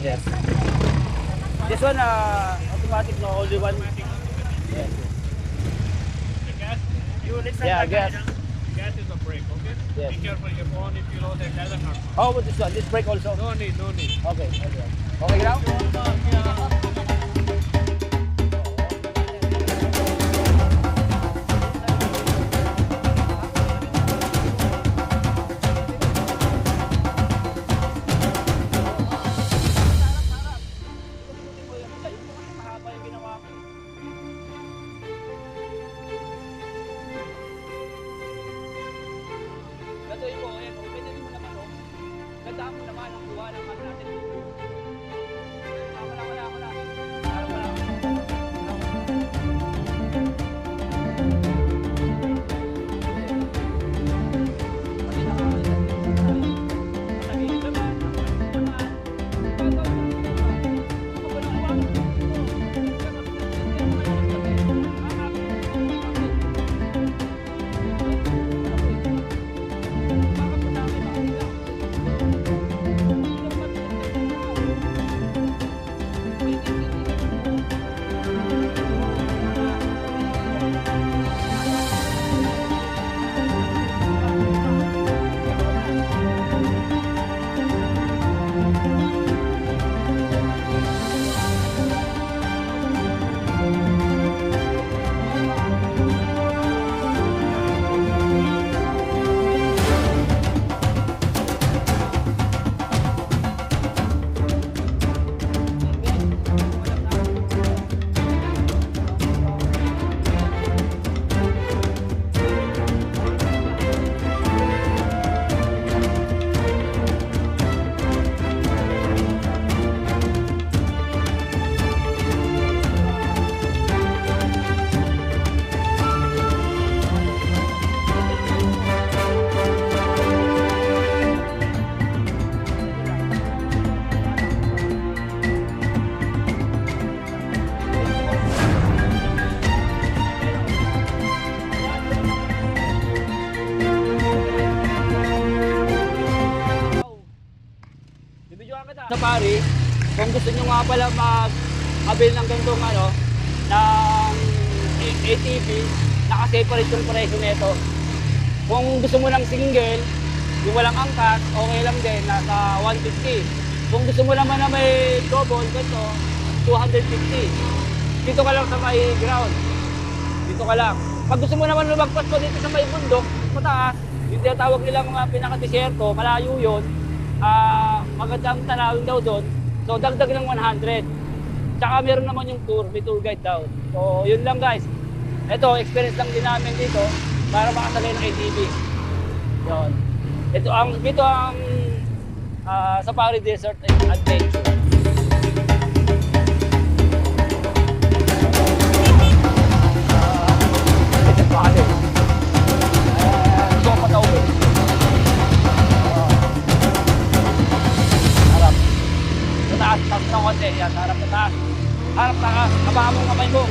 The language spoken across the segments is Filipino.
Yes. This one, automatic, no? Only one. Yes. The gas, you listen. Yeah, gas. Gas is a brake, okay? Yes. Be careful your phone if you lose it, doesn't hurt. How about this one? This brake also? No need, no need. Okay, okay. Okay now? Gagawin mo, ayan, pwede mo naman, gandaan mo naman ang buha ng ano natin. Wala. Sa pari, kung gusto nyo nga pala mag-avail ng ganitong ano, ng ATV, naka-separate yung presyo nito. Kung gusto mo ng single, yung walang angkas, okay lang din, nasa 150. Kung gusto mo naman na may double, ganito, 250. Dito ka lang sa may ground. Dito ka lang. Pag gusto mo naman lumagpas ko dito sa may bundok, mataas, yung tinatawag nilang mga pinaka-deserto, malayo yun, magandang tanawin daw doon. So, dagdag ng 100. Tsaka meron naman yung tour, may tour guide daw. So, yun lang guys. Ito, experience lang din namin dito para makasali ng ATV. Yun. Ito ang Safari Desert Adventure. Taas ng konti, yan, harap na taas. Harap taas, abangan mo ang kamay mo.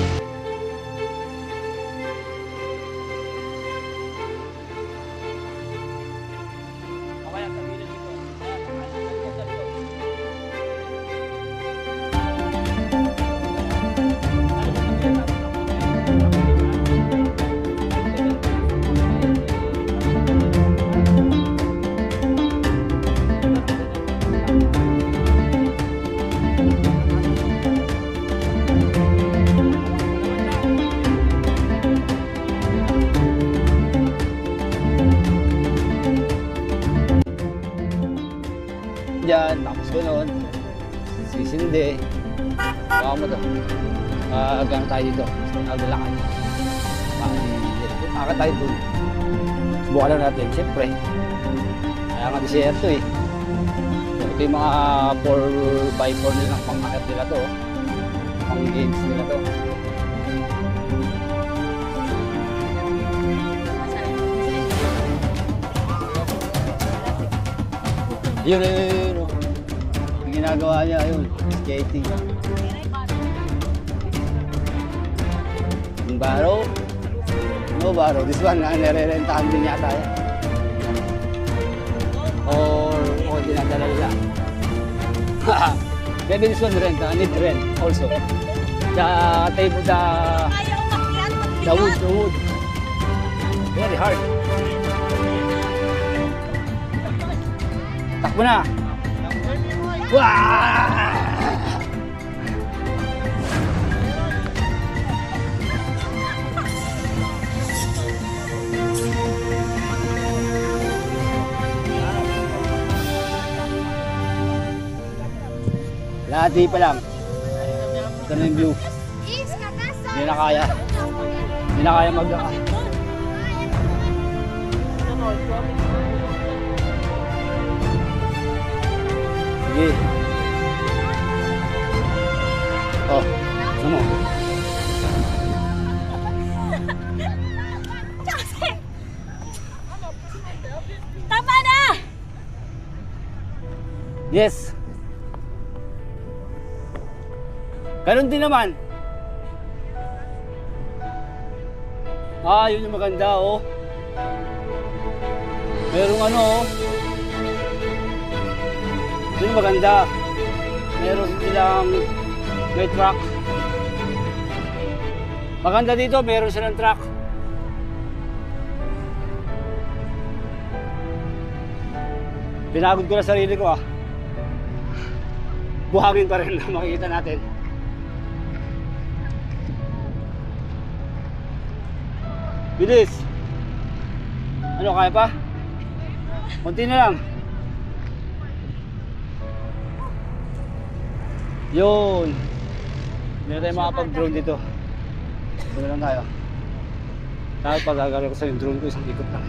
Okay, ang sabihin dito. Diyan, tapos gano'n, sisindi. Baka mo to. Hanggang tayo dito. Naglalakad. Akit tayo doon. Subukan lang natin. Siyempre, kaya nga disyerto eh. Ito yung mga 4x4 nilang pang-akit nila to. Pang-games nila to. Yun. Ang ginagawa niya, yun, skating. Yung baro? No baro. This one, nire-rentahan din yata yan. Or dinadala nila. Maybe this one rent, need rent also. The table, Kaya umakyat, the wood. Very hard. Takbo na. Wow! Lati pa lang. Ito na yung view. Hindi na kaya. Hindi na kaya mag... Sige. Oh, ano mo? Tama na! Yes. Ganun din naman. Yun yung maganda, oh. Merong ano, oh. Yun yung maganda. Meron silang may truck. Maganda dito, meron silang truck. Pinagod ko na sarili ko, ah. Buhangin pa rin na makikita natin. Bilis! Ano, kaya pa? Kunti na lang. Yun! Hindi na tayo makapag-drone dito. Doon lang tayo. Dahil pagagaling ko sa yung drone ko, isang ikot lang.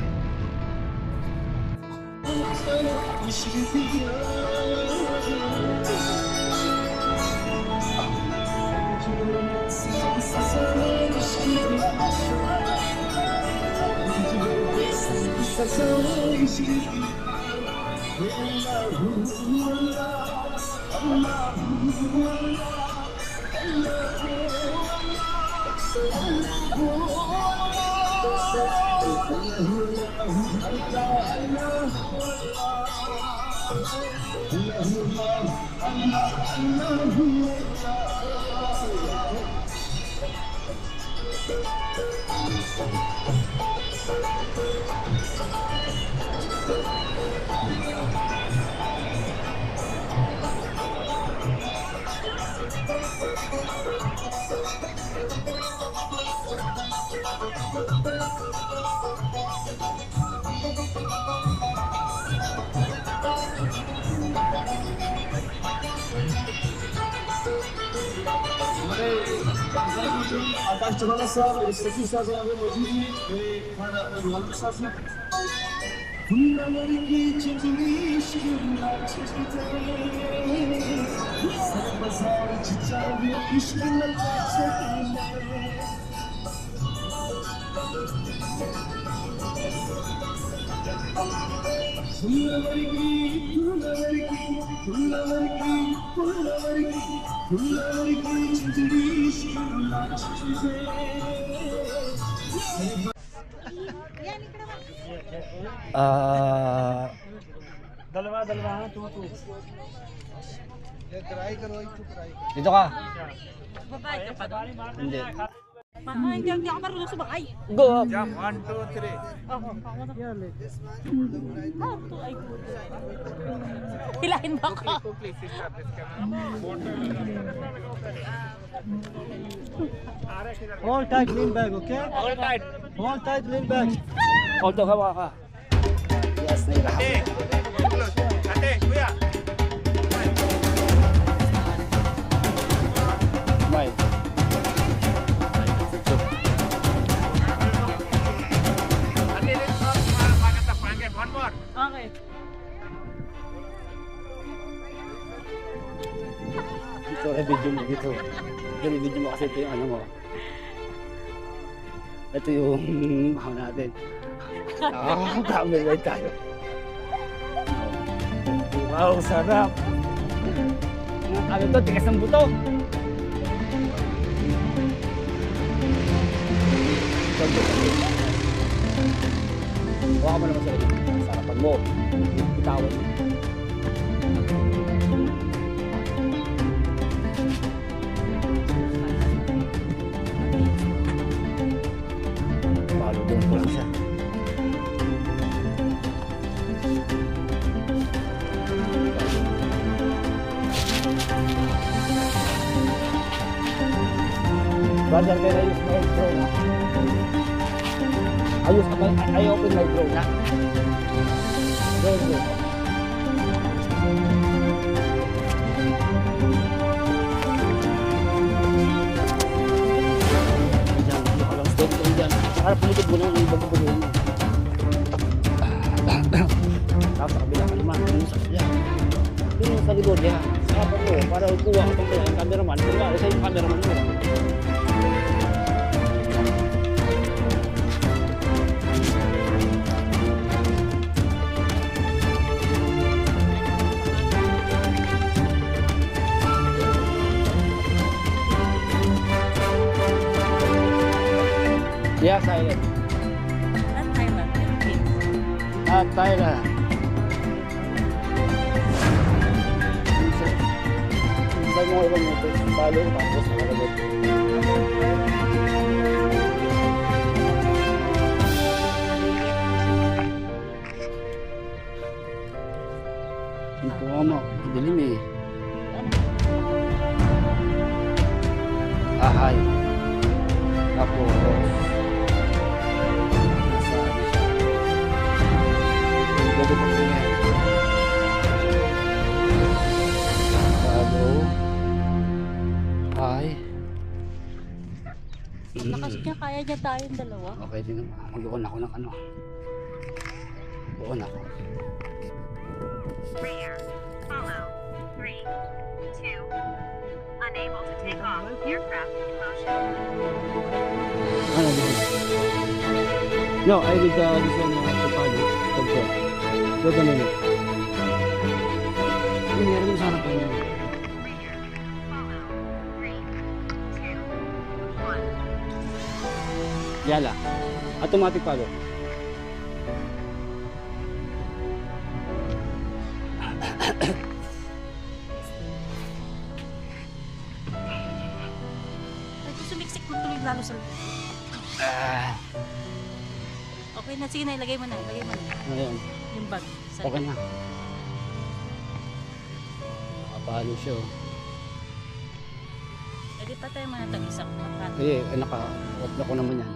आकाश चौहान साहब सचिव साहब मौजूद हैं फुलवरी चिंचली शिवला चिंचते सरबजार चिचावे इश्क लचते दलवा तू Dito ka. Babae ka pa doon. Hindi. Hindi ako marunong sumakay. Go! jump 1 2 3 Hilahin mo ako. Hold tight, lean back, okay? all tight Hold tight, lean back. Hold on, hawa ka. Yes, nailahan. ate close ate kuya Smile. ate let's go magat ang pangit one more Okay. Ito, video mo dito. Video mo kasi ito yung ano mo. Ito yung mahaw natin. Camera tayo. Wow, sarap. Ano to? Tigas ng buto. Huwag mo naman sa ito. Sarapan mo. Bitawan mo. Brother, can I use my drone? I open my drone, ha? Go. Para pumitid mo na yung ibang bubuhin mo. Tapos sa kabila ka naman, yung sa kabila. Yung sa likod, yan. Sakapan mo, para kuha ka pang kaya yung cameraman. Kung nga, isa yung cameraman mo. Yeah, silent. Not Thailand, Philippines. Thailand. Sa mga ibang motor, talo, tapos nakalagod. Hindi po mo, dilim eh. Ahay. Tapos, bago pa siya. Bago. Ay. Lakas niya, kaya niya tayong dalawa. Okay din naman. Mag-on ako ng ano. On ako. Rear, follow, 3, 2, unable to take off, aircraft in motion. Ano din? No, I did this one to pilot. Control. Wait a minute. Hindi, meron yung sana pa yun. Rear, follow, 3, 2, 1. Yala. Automatic pilot. Ito sumiksik mo tuloy lalo sa... Okay na, sige na, ilagay mo na, ilagay mo na. Ngayon, Yung bag. okay na. Nakapalo siya. Oh. Pwede pa tayo mga tag-isang makat. Eh, naka-off na ko naman yan.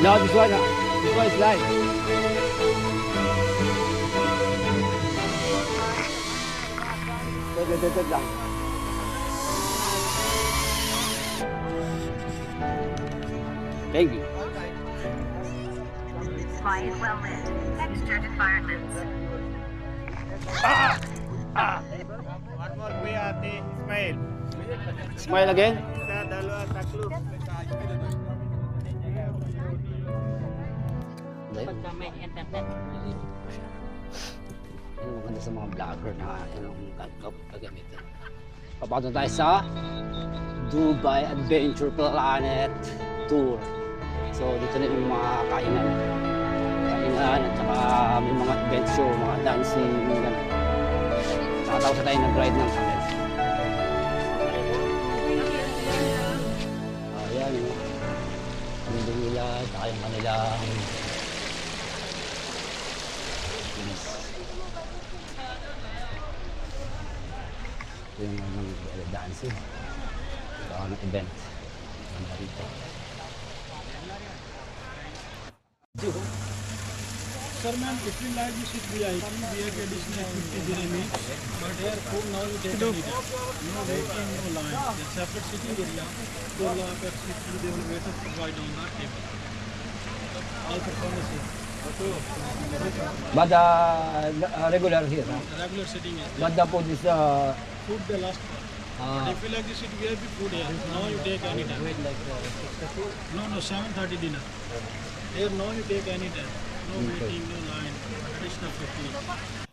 No, this one. This one is live. Wait lang. Thank you. Why is well lit. Extra departments. One more kuya ate, Ismail. Smile again. Isa, dalawa, tatlo. Pagka may internet. Ano maganda sa mga vlogger na anong gagamitin. Papasok tayo sa Dubai Adventure Planet Tour. So dito na yung mga kainan. Kainan at saka may mga event show, mga dancing, gano'n. Nakatapos na tayo nag-ride ng camel. Ayan, ang nila, saka yung kanilang bilis. Ito yung mga dancing. Ito ang event. Ganda rito. Sir, ma'am, if you like this with VIP, we have additional 50 dirham each. But here, food now you take any time. No waiting, no line. It's separate sitting area. So, they will wait to provide on that table. All performances. But regular here, huh? Regular sitting is there. But the food is Food the last part. If you like this with VIP food here, now you take any time. No, 7:30 dinner. Here, now you take any time. No waiting, no line. Additional 50.